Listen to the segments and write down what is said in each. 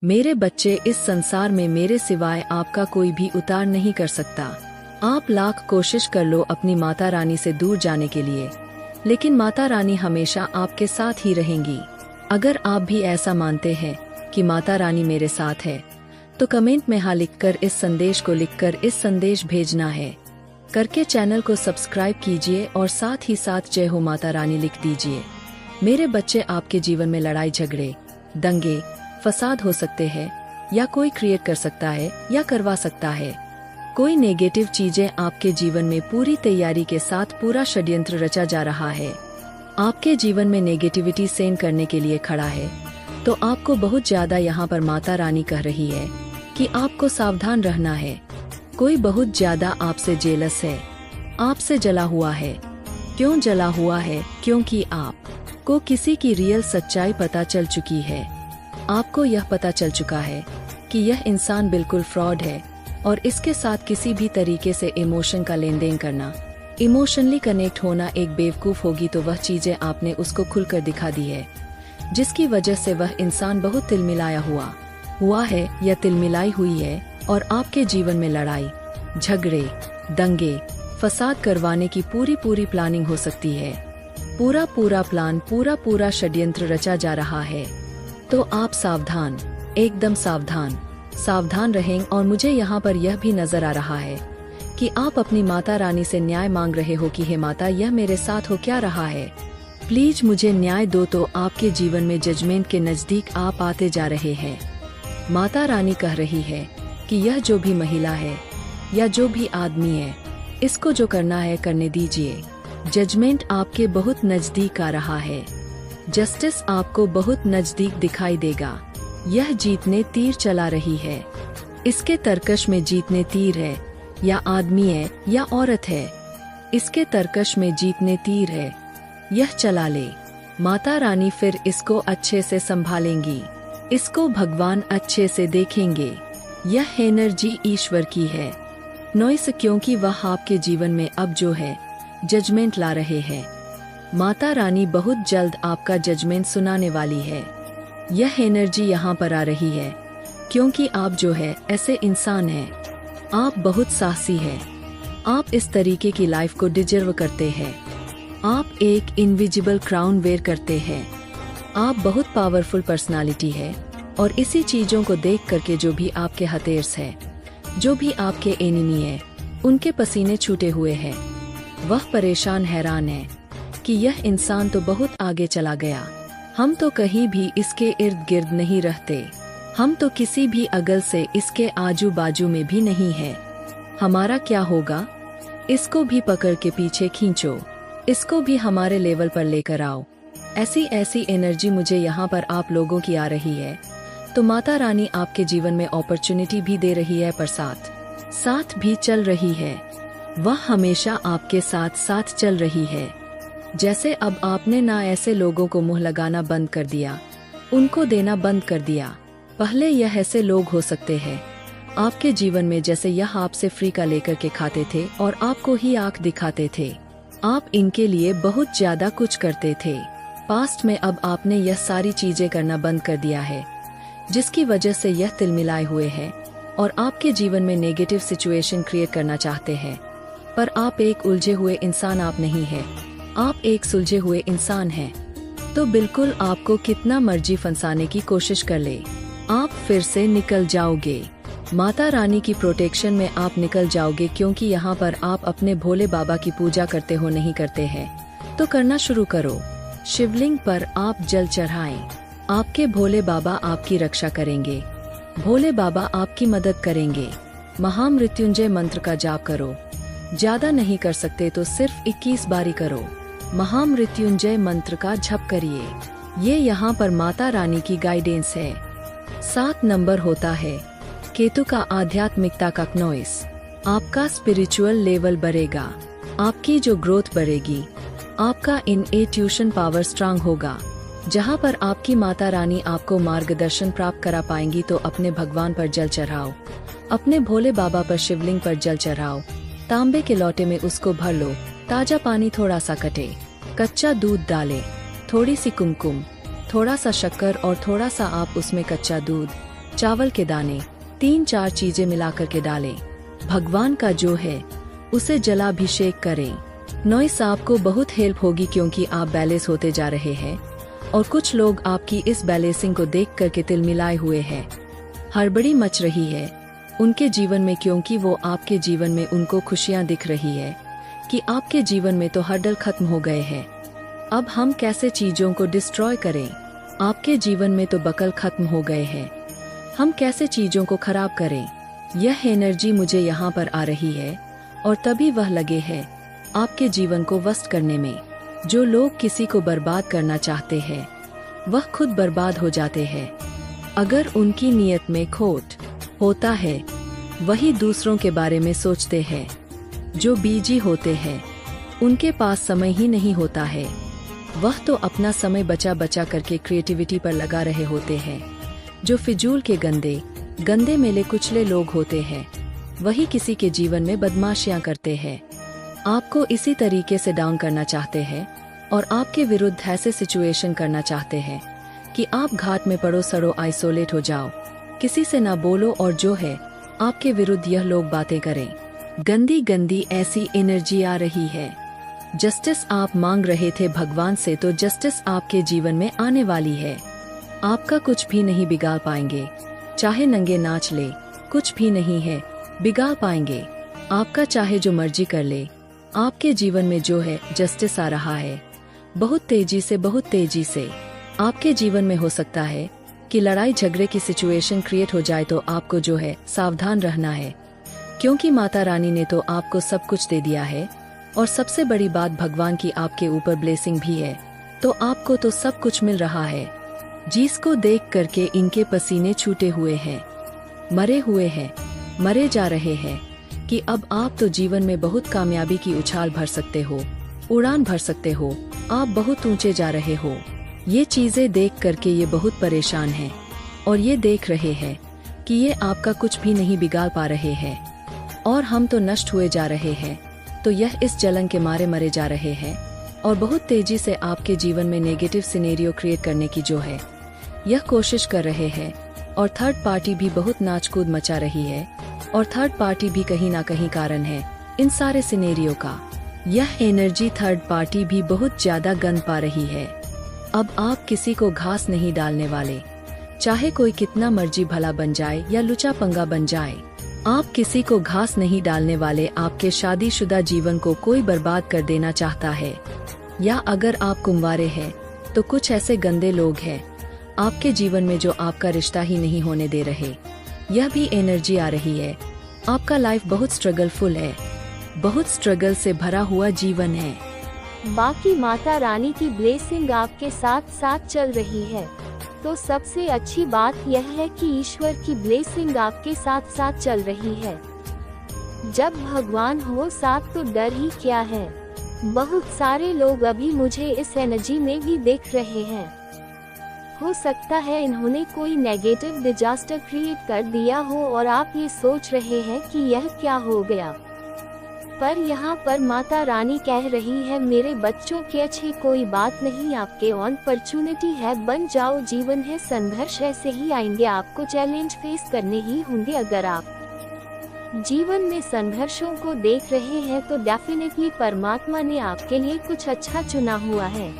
मेरे बच्चे, इस संसार में मेरे सिवाय आपका कोई भी उतार नहीं कर सकता। आप लाख कोशिश कर लो अपनी माता रानी से दूर जाने के लिए, लेकिन माता रानी हमेशा आपके साथ ही रहेंगी। अगर आप भी ऐसा मानते हैं कि माता रानी मेरे साथ है, तो कमेंट में हाँ लिखकर इस संदेश को लिखकर इस संदेश भेजना है करके चैनल को सब्सक्राइब कीजिए और साथ ही साथ जय हो माता रानी लिख दीजिए। मेरे बच्चे, आपके जीवन में लड़ाई झगड़े, दंगे, फसाद हो सकते हैं, या कोई क्रिएट कर सकता है या करवा सकता है। कोई नेगेटिव चीजें आपके जीवन में पूरी तैयारी के साथ पूरा षड्यंत्र रचा जा रहा है। आपके जीवन में नेगेटिविटी सेंड करने के लिए खड़ा है, तो आपको बहुत ज्यादा यहाँ पर माता रानी कह रही है कि आपको सावधान रहना है। कोई बहुत ज्यादा आपसे जेलस है, आपसे जला हुआ है। क्यों जला हुआ है? क्योंकि आपको किसी की रियल सच्चाई पता चल चुकी है। आपको यह पता चल चुका है कि यह इंसान बिल्कुल फ्रॉड है और इसके साथ किसी भी तरीके से इमोशन का लेन देन करना, इमोशनली कनेक्ट होना एक बेवकूफ होगी। तो वह चीजें आपने उसको खुलकर दिखा दी है, जिसकी वजह से वह इंसान बहुत तिलमिलाया हुआ है या तिलमिलाई हुई है, और आपके जीवन में लड़ाई झगड़े, दंगे, फसाद करवाने की पूरी प्लानिंग हो सकती है। पूरा प्लान, पूरा षड्यंत्र रचा जा रहा है। तो आप सावधान, एकदम सावधान रहें। और मुझे यहाँ पर यह भी नजर आ रहा है कि आप अपनी माता रानी से न्याय मांग रहे हो कि हे माता, यह मेरे साथ हो क्या रहा है, प्लीज मुझे न्याय दो। तो आपके जीवन में जजमेंट के नजदीक आप आते जा रहे हैं। माता रानी कह रही है कि यह जो भी महिला है या जो भी आदमी है, इसको जो करना है करने दीजिए। जजमेंट आपके बहुत नजदीक आ रहा है, जस्टिस आपको बहुत नजदीक दिखाई देगा। यह जीतने तीर चला रही है। इसके तरकश में जीतने तीर है, या आदमी है या औरत है, इसके तरकश में जीतने तीर है। यह चला ले, माता रानी फिर इसको अच्छे से संभालेंगी, इसको भगवान अच्छे से देखेंगे। यह एनर्जी ईश्वर की है, नॉइस, क्योंकि वह आपके जीवन में अब जो है जजमेंट ला रहे हैं। माता रानी बहुत जल्द आपका जजमेंट सुनाने वाली है। यह एनर्जी यहाँ पर आ रही है क्योंकि आप जो है ऐसे इंसान हैं, आप बहुत साहसी हैं, आप इस तरीके की लाइफ को डिजर्व करते हैं। आप एक इनविजिबल क्राउन वेयर करते हैं। आप बहुत पावरफुल पर्सनालिटी है, और इसी चीजों को देख करके जो भी आपके हतेर्स है, जो भी आपके एनिमी है, उनके पसीने छूटे हुए हैं। वह परेशान हैरान है कि यह इंसान तो बहुत आगे चला गया। हम तो कहीं भी इसके इर्द गिर्द नहीं रहते, हम तो किसी भी अगल से इसके आजू बाजू में भी नहीं है। हमारा क्या होगा? इसको भी पकड़ के पीछे खींचो, इसको भी हमारे लेवल पर लेकर आओ। ऐसी एनर्जी मुझे यहाँ पर आप लोगों की आ रही है। तो माता रानी आपके जीवन में अपॉर्चुनिटी भी दे रही है, पर साथ भी चल रही है। वह हमेशा आपके साथ चल रही है। जैसे अब आपने ना ऐसे लोगों को मुंह लगाना बंद कर दिया, उनको देना बंद कर दिया। पहले यह ऐसे लोग हो सकते हैं आपके जीवन में, जैसे यह आपसे फ्री का लेकर के खाते थे और आपको ही आंख दिखाते थे। आप इनके लिए बहुत ज्यादा कुछ करते थे पास्ट में। अब आपने यह सारी चीजें करना बंद कर दिया है, जिसकी वजह से यह तिलमिलाए हुए हैं और आपके जीवन में नेगेटिव सिचुएशन क्रिएट करना चाहते हैं। पर आप एक उलझे हुए इंसान आप नहीं है, आप एक सुलझे हुए इंसान हैं। तो बिल्कुल आपको कितना मर्जी फंसाने की कोशिश कर ले, आप फिर से निकल जाओगे। माता रानी की प्रोटेक्शन में आप निकल जाओगे, क्योंकि यहाँ पर आप अपने भोले बाबा की पूजा करते हो, नहीं करते हैं तो करना शुरू करो। शिवलिंग पर आप जल चढ़ाएं, आपके भोले बाबा आपकी रक्षा करेंगे, भोले बाबा आपकी मदद करेंगे। महामृत्युंजय मंत्र का जाप करो, ज्यादा नहीं कर सकते तो सिर्फ 21 बारी करो। महामृत्युंजय मंत्र का जप करिए। ये यहाँ पर माता रानी की गाइडेंस है। 7 नंबर होता है केतु का आध्यात्मिकता का नॉइस। आपका स्पिरिचुअल लेवल बढ़ेगा, आपकी जो ग्रोथ बढ़ेगी, आपका इनट्यूशन पावर स्ट्रांग होगा। जहाँ पर आपकी माता रानी आपको मार्गदर्शन प्राप्त करा पाएंगी। तो अपने भगवान पर जल चढ़ाओ, अपने भोले बाबा पर शिवलिंग पर जल चढ़ाओ। तांबे के लोटे में उसको भर लो, ताजा पानी थोड़ा सा कटे, कच्चा दूध डालें, थोड़ी सी कुमकुम, थोड़ा सा शक्कर और थोड़ा सा आप उसमें कच्चा दूध चावल के दाने, 3-4 चीजें मिलाकर के डालें। भगवान का जो है उसे जलाभिषेक करें। नॉइस आपको बहुत हेल्प होगी क्योंकि आप बैलेंस होते जा रहे हैं और कुछ लोग आपकी इस बैलेंसिंग को देख करके तिलमिलाए हुए हैं। हड़बड़ी मच रही है उनके जीवन में क्योंकि वो आपके जीवन में उनको खुशियां दिख रही है कि आपके जीवन में तो हर्डल खत्म हो गए हैं। अब हम कैसे चीजों को डिस्ट्रॉय करें? आपके जीवन में तो बकल खत्म हो गए हैं, हम कैसे चीजों को खराब करें? यह एनर्जी मुझे यहाँ पर आ रही है और तभी वह लगे है आपके जीवन को वस्त करने में। जो लोग किसी को बर्बाद करना चाहते हैं वह खुद बर्बाद हो जाते हैं। अगर उनकी नीयत में खोट होता है वही दूसरों के बारे में सोचते हैं। जो बीजी होते हैं उनके पास समय ही नहीं होता है, वह तो अपना समय बचा बचा करके क्रिएटिविटी पर लगा रहे होते हैं। जो फिजूल के गंदे मेले कुचले लोग होते हैं वही किसी के जीवन में बदमाशियां करते हैं। आपको इसी तरीके से डाउन करना चाहते हैं और आपके विरुद्ध ऐसे सिचुएशन करना चाहते हैं कि आप घाट में पड़ो सड़ो आइसोलेट हो जाओ, किसी से ना बोलो और जो है आपके विरुद्ध यह लोग बातें करें। गंदी ऐसी एनर्जी आ रही है। जस्टिस आप मांग रहे थे भगवान से तो जस्टिस आपके जीवन में आने वाली है। आपका कुछ भी नहीं बिगाड़ पाएंगे, चाहे नंगे नाच ले, कुछ भी नहीं है बिगाड़ पाएंगे। आपका चाहे जो मर्जी कर ले, आपके जीवन में जो है जस्टिस आ रहा है। बहुत तेजी से आपके जीवन में हो सकता है कि लड़ाई झगड़े की सिचुएशन क्रिएट हो जाए, तो आपको जो है सावधान रहना है क्योंकि माता रानी ने तो आपको सब कुछ दे दिया है और सबसे बड़ी बात भगवान की आपके ऊपर ब्लेसिंग भी है, तो आपको तो सब कुछ मिल रहा है। जिसको देख करके इनके पसीने छूटे हुए हैं, मरे हुए हैं, मरे जा रहे हैं कि अब आप तो जीवन में बहुत कामयाबी की उछाल भर सकते हो, उड़ान भर सकते हो, आप बहुत ऊंचे जा रहे हो। ये चीजें देख करके ये बहुत परेशान हैं और ये देख रहे हैं कि ये आपका कुछ भी नहीं बिगाड़ पा रहे हैं और हम तो नष्ट हुए जा रहे हैं, तो यह इस जलन के मारे मरे जा रहे हैं और बहुत तेजी से आपके जीवन में नेगेटिव सिनेरियो क्रिएट करने की जो है यह कोशिश कर रहे हैं। और थर्ड पार्टी भी बहुत नाचकूद मचा रही है और थर्ड पार्टी भी कहीं ना कहीं कारण है इन सारे सिनेरियो का। यह एनर्जी थर्ड पार्टी भी बहुत ज्यादा गंद पा रही है। अब आप किसी को घास नहीं डालने वाले, चाहे कोई कितना मर्जी भला बन जाए या लुचा पंगा बन जाए, आप किसी को घास नहीं डालने वाले। आपके शादीशुदा जीवन को कोई बर्बाद कर देना चाहता है, या अगर आप कुंवारे हैं तो कुछ ऐसे गंदे लोग हैं आपके जीवन में जो आपका रिश्ता ही नहीं होने दे रहे। यह भी एनर्जी आ रही है। आपका लाइफ बहुत स्ट्रगलफुल है, बहुत स्ट्रगल से भरा हुआ जीवन है। बाकी माता रानी की ब्लेसिंग आपके साथ साथ चल रही है, तो सबसे अच्छी बात यह है कि ईश्वर की ब्लेसिंग आपके साथ साथ चल रही है। जब भगवान हो साथ तो डर ही क्या है। बहुत सारे लोग अभी मुझे इस एनर्जी में भी देख रहे हैं। हो सकता है इन्होंने कोई नेगेटिव डिजास्टर क्रिएट कर दिया हो और आप ये सोच रहे हैं कि यह क्या हो गया, पर यहाँ पर माता रानी कह रही है मेरे बच्चों के अच्छे कोई बात नहीं, आपके अपॉर्चुनिटी है, बन जाओ। जीवन है, संघर्ष ऐसे ही आएंगे, आपको चैलेंज फेस करने ही होंगे। अगर आप जीवन में संघर्षों को देख रहे हैं तो डेफिनेटली परमात्मा ने आपके लिए कुछ अच्छा चुना हुआ है,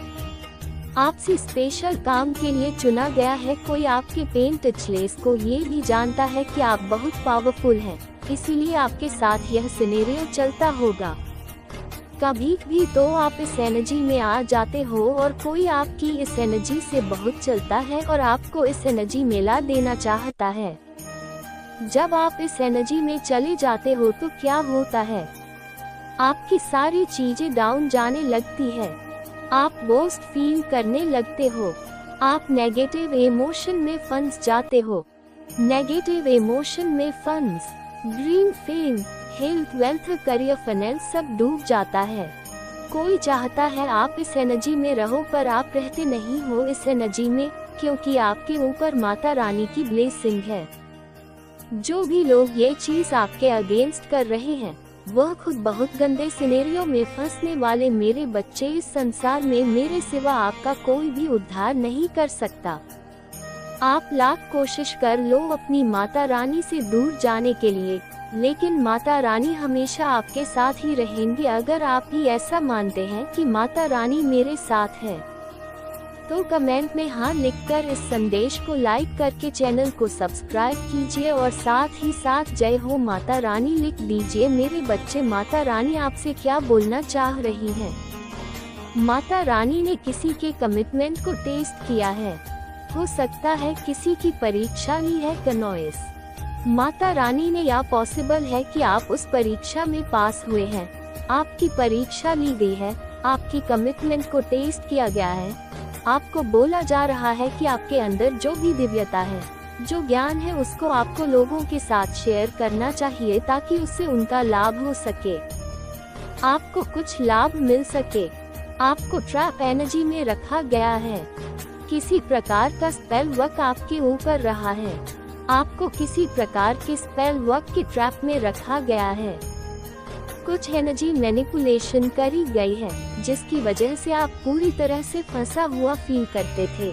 आपसे स्पेशल काम के लिए चुना गया है। कोई आपके पेन टचलेस को ये भी जानता है कि आप बहुत पावरफुल हैं, इसीलिए आपके साथ यह सिनेरियो चलता होगा। कभी भी तो आप इस एनर्जी में आ जाते हो और कोई आपकी इस एनर्जी से बहुत चलता है और आपको इस एनर्जी में ला देना चाहता है। जब आप इस एनर्जी में चले जाते हो तो क्या होता है, आपकी सारी चीजें डाउन जाने लगती है, आप बोस्ट फील करने लगते हो, आप नेगेटिव इमोशन में फंस जाते हो। नेगेटिव इमोशन में फंस dream, fame, health, wealth, career, finance सब डूब जाता है। कोई चाहता है आप इस एनर्जी में रहो पर आप रहते नहीं हो इस एनर्जी में, क्योंकि आपके ऊपर माता रानी की ब्लेसिंग है। जो भी लोग ये चीज आपके अगेंस्ट कर रहे हैं वह खुद बहुत गंदे सिनेरियो में फंसने वाले। मेरे बच्चे, इस संसार में मेरे सिवा आपका कोई भी उद्धार नहीं कर सकता। आप लाख कोशिश कर लो अपनी माता रानी से दूर जाने के लिए, लेकिन माता रानी हमेशा आपके साथ ही रहेंगी। अगर आप भी ऐसा मानते हैं कि माता रानी मेरे साथ है, तो कमेंट में हाँ लिखकर इस संदेश को लाइक करके चैनल को सब्सक्राइब कीजिए और साथ ही साथ जय हो माता रानी लिख दीजिए। मेरे बच्चे, माता रानी आपसे क्या बोलना चाह रही है? माता रानी ने किसी के कमिटमेंट को टेस्ट किया है। हो सकता है किसी की परीक्षा ली है कनॉइस। माता रानी ने, या पॉसिबल है कि आप उस परीक्षा में पास हुए हैं। आपकी परीक्षा ली गई है, आपकी कमिटमेंट को टेस्ट किया गया है। आपको बोला जा रहा है कि आपके अंदर जो भी दिव्यता है, जो ज्ञान है, उसको आपको लोगों के साथ शेयर करना चाहिए ताकि उससे उनका लाभ हो सके, आपको कुछ लाभ मिल सके। आपको ट्रैप एनर्जी में रखा गया है। किसी प्रकार का स्पेल वर्क आपके ऊपर रहा है। आपको किसी प्रकार के स्पेल वर्क के ट्रैप में रखा गया है। कुछ एनर्जी मैनिपुलेशन करी गई है, जिसकी वजह से आप पूरी तरह से फंसा हुआ फील करते थे।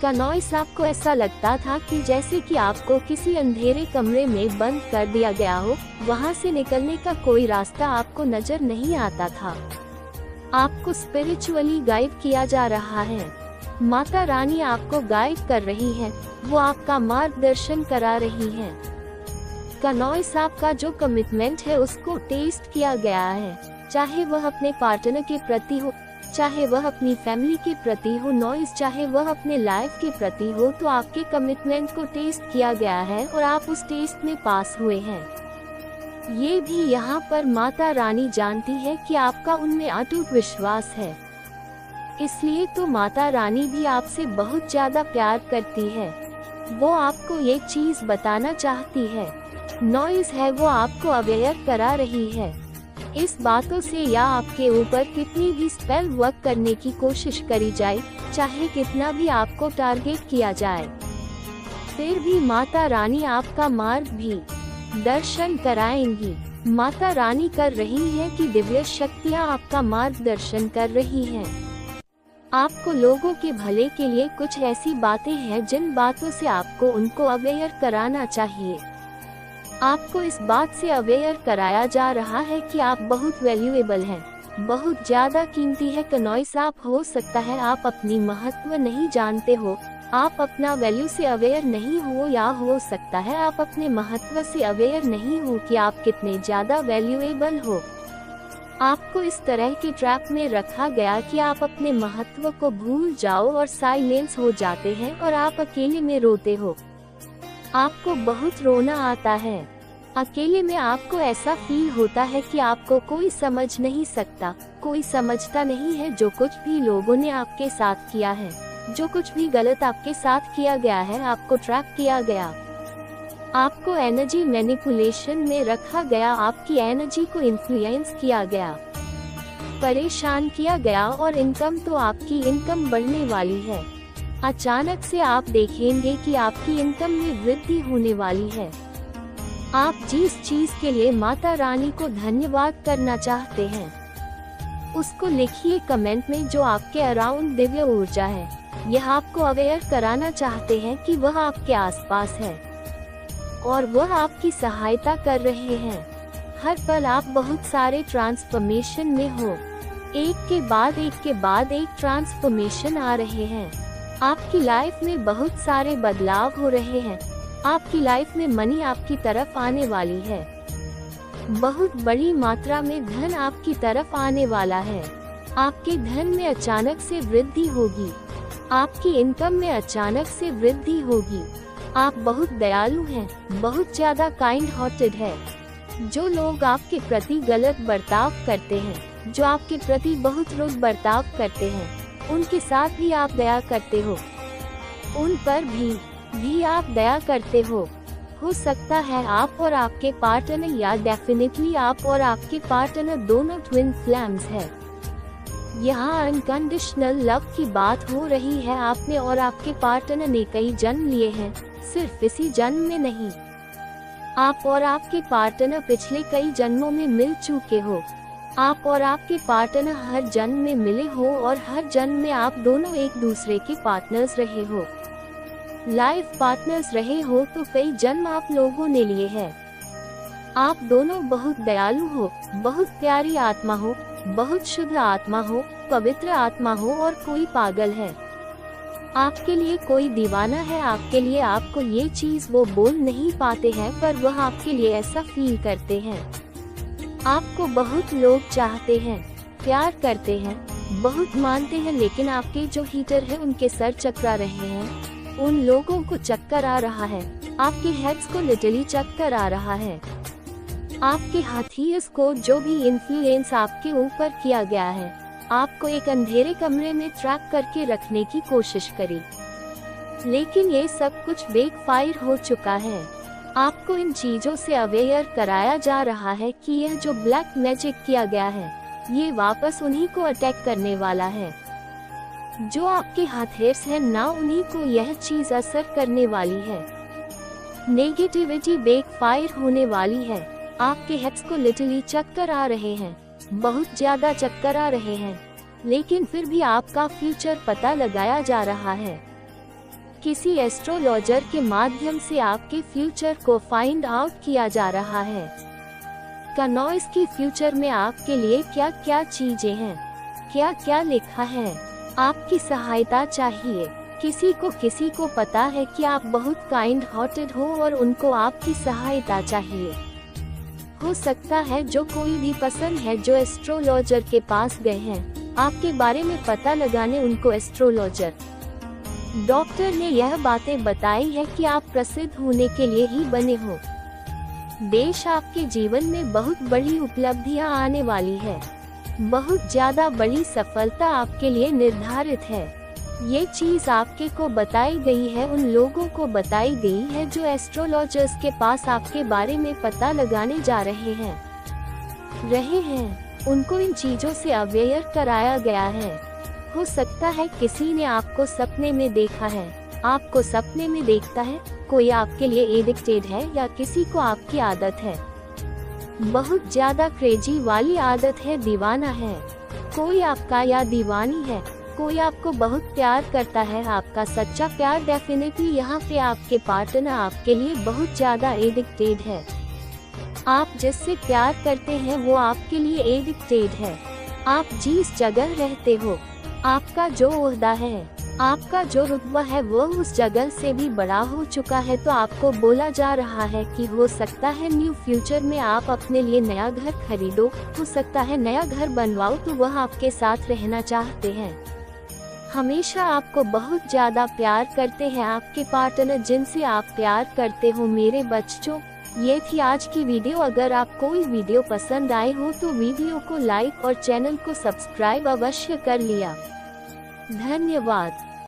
कनॉइस, आपको ऐसा लगता था कि जैसे कि आपको किसी अंधेरे कमरे में बंद कर दिया गया हो, वहां से निकलने का कोई रास्ता आपको नजर नहीं आता था। आपको स्पिरिचुअली गाइड किया जा रहा है। माता रानी आपको गाइड कर रही है, वो आपका मार्गदर्शन करा रही है। कनॉइस, आपका जो कमिटमेंट है उसको टेस्ट किया गया है, चाहे वह अपने पार्टनर के प्रति हो, चाहे वह अपनी फैमिली के प्रति हो, नॉइस चाहे वह अपने लाइफ के प्रति हो, तो आपके कमिटमेंट को टेस्ट किया गया है और आप उस टेस्ट में पास हुए हैं। ये भी यहाँ पर माता रानी जानती है कि आपका उनमें अटूट विश्वास है, इसलिए तो माता रानी भी आपसे बहुत ज्यादा प्यार करती है। वो आपको एक चीज बताना चाहती है, नॉइस है, वो आपको अवेयर करा रही है। इस बातों से, या आपके ऊपर कितनी भी स्पेल वर्क करने की कोशिश करी जाए, चाहे कितना भी आपको टारगेट किया जाए, फिर भी माता रानी आपका मार्ग भी दर्शन कराएंगी। माता रानी कर रही है कि दिव्य शक्तियाँ आपका मार्गदर्शन कर रही हैं। आपको लोगों के भले के लिए कुछ ऐसी बातें हैं जिन बातों से आपको उनको अवेयर कराना चाहिए। आपको इस बात से अवेयर कराया जा रहा है कि आप बहुत वैल्यूएबल हैं, बहुत ज्यादा कीमती है। कनॉइस, आप, हो सकता है आप अपनी महत्व नहीं जानते हो, आप अपना वैल्यू से अवेयर नहीं हो, या हो सकता है आप अपने महत्व से अवेयर नहीं हो कि आप कितने ज्यादा वैल्यूएबल हो। आपको इस तरह के ट्रैप में रखा गया कि आप अपने महत्व को भूल जाओ और साइलेंस हो जाते हैं और आप अकेले में रोते हो। आपको बहुत रोना आता है। अकेले में आपको ऐसा फील होता है कि आपको कोई समझ नहीं सकता, कोई समझता नहीं है जो कुछ भी लोगों ने आपके साथ किया है, जो कुछ भी गलत आपके साथ किया गया है, आपको ट्रैप किया गया, आपको एनर्जी मैनिपुलेशन में रखा गया, आपकी एनर्जी को इन्फ्लुएंस किया गया, परेशान किया गया। और इनकम तो आपकी इनकम बढ़ने वाली है। अचानक से आप देखेंगे कि आपकी इनकम में वृद्धि होने वाली है। आप जिस चीज के लिए माता रानी को धन्यवाद करना चाहते हैं, उसको लिखिए कमेंट में। जो आपके अराउंड दिव्य ऊर्जा है, यह आपको अवेयर कराना चाहते हैं कि वह आपके आसपास है और वह आपकी सहायता कर रहे हैं। हर पल आप बहुत सारे ट्रांसफॉर्मेशन में हो, एक के बाद एक ट्रांसफॉर्मेशन आ रहे हैं। आपकी लाइफ में बहुत सारे बदलाव हो रहे हैं। आपकी लाइफ में मनी आपकी तरफ आने वाली है। बहुत बड़ी मात्रा में धन आपकी तरफ आने वाला है। आपके धन में अचानक से वृद्धि होगी। आपकी इनकम में अचानक से वृद्धि होगी। आप बहुत दयालु हैं, बहुत ज्यादा काइंड हार्टेड है। जो लोग आपके प्रति गलत बर्ताव करते हैं, जो आपके प्रति बहुत रुड बर्ताव करते हैं, उनके साथ भी आप दया करते हो, उन पर भी आप दया करते हो। सकता है आप और आपके पार्टनर, या डेफिनेटली आप और आपके पार्टनर दोनों ट्विन फ्लैम्स हैं। यहाँ अनकंडीशनल लव की बात हो रही है। आपने और आपके पार्टनर ने कई जन्म लिए हैं, सिर्फ इसी जन्म में नहीं। आप और आपके पार्टनर पिछले कई जन्मों में मिल चुके हो। आप और आपके पार्टनर हर जन्म में मिले हो और हर जन्म में आप दोनों एक दूसरे के पार्टनर्स रहे हो। लाइफ पार्टनर्स रहे हो तो कई जन्म आप लोगों ने लिए हैं। आप दोनों बहुत दयालु हो, बहुत प्यारी आत्मा हो, बहुत शुद्ध आत्मा हो, पवित्र आत्मा हो और कोई पागल है। आपके लिए कोई दीवाना है आपके लिए। आपको ये चीज वो बोल नहीं पाते हैं पर वह आपके लिए ऐसा फील करते हैं। आपको बहुत लोग चाहते हैं, प्यार करते हैं, बहुत मानते हैं, लेकिन आपके जो हीटर है उनके सर चकरा रहे हैं। उन लोगों को चक्कर आ रहा है, आपके हेड्स को लिटरली चक्कर आ रहा है। आपके हाथीस को जो भी इन्फ्लुएंस आपके ऊपर किया गया है, आपको एक अंधेरे कमरे में ट्रैप करके रखने की कोशिश करी, लेकिन ये सब कुछ बैकफायर हो चुका है। आपको इन चीजों से अवेयर कराया जा रहा है कि यह जो ब्लैक मैजिक किया गया है ये वापस उन्हीं को अटैक करने वाला है। जो आपके हाथेर्स हैं ना, उन्हीं को यह चीज असर करने वाली है। नेगेटिविटी बैकफायर होने वाली है। आपके हेड्स को लिटरली चक्कर आ रहे हैं, बहुत ज्यादा चक्कर आ रहे हैं, लेकिन फिर भी आपका फ्यूचर पता लगाया जा रहा है। किसी एस्ट्रोलॉजर के माध्यम से आपके फ्यूचर को फाइंड आउट किया जा रहा है। कनॉइस की फ्यूचर में आपके लिए क्या क्या चीजें हैं, क्या क्या लिखा है। आपकी सहायता चाहिए। किसी को पता है कि आप बहुत काइंड हार्टेड हो और उनको आपकी सहायता चाहिए। हो सकता है जो कोई भी पसंद है जो एस्ट्रोलॉजर के पास गए हैं आपके बारे में पता लगाने, उनको एस्ट्रोलॉजर डॉक्टर ने यह बातें बताई है कि आप प्रसिद्ध होने के लिए ही बने हो। देश आपके जीवन में बहुत बड़ी उपलब्धियां आने वाली है, बहुत ज्यादा बड़ी सफलता आपके लिए निर्धारित है। ये चीज आपके को बताई गई है, उन लोगों को बताई गई है जो एस्ट्रोलॉजर्स के पास आपके बारे में पता लगाने जा रहे हैं। उनको इन चीजों से अवेयर कराया गया है। हो सकता है किसी ने आपको सपने में देखा है, आपको सपने में देखता है, कोई आपके लिए एडिक्टेड है या किसी को आपकी आदत है, बहुत ज्यादा क्रेजी वाली आदत है, दीवाना है। कोई आपका या दीवानी है, कोई आपको बहुत प्यार करता है, आपका सच्चा प्यार डेफिनेटली यहाँ पे आपके पार्टनर आपके लिए बहुत ज्यादा एडिक्टेड है। आप जिससे प्यार करते हैं वो आपके लिए एडिक्टेड है। आप जिस जगह रहते हो, आपका जो ओहदा है, आपका जो रुतबा है वो उस जगह से भी बड़ा हो चुका है। तो आपको बोला जा रहा है कि हो सकता है न्यू फ्यूचर में आप अपने लिए नया घर खरीदो, हो सकता है नया घर बनवाओ, तो वह आपके साथ रहना चाहते हैं। हमेशा आपको बहुत ज्यादा प्यार करते हैं आपके पार्टनर जिनसे आप प्यार करते हो। मेरे बच्चों, ये थी आज की वीडियो। अगर आप कोई वीडियो पसंद आए हो तो वीडियो को लाइक और चैनल को सब्सक्राइब अवश्य कर लिया। धन्यवाद।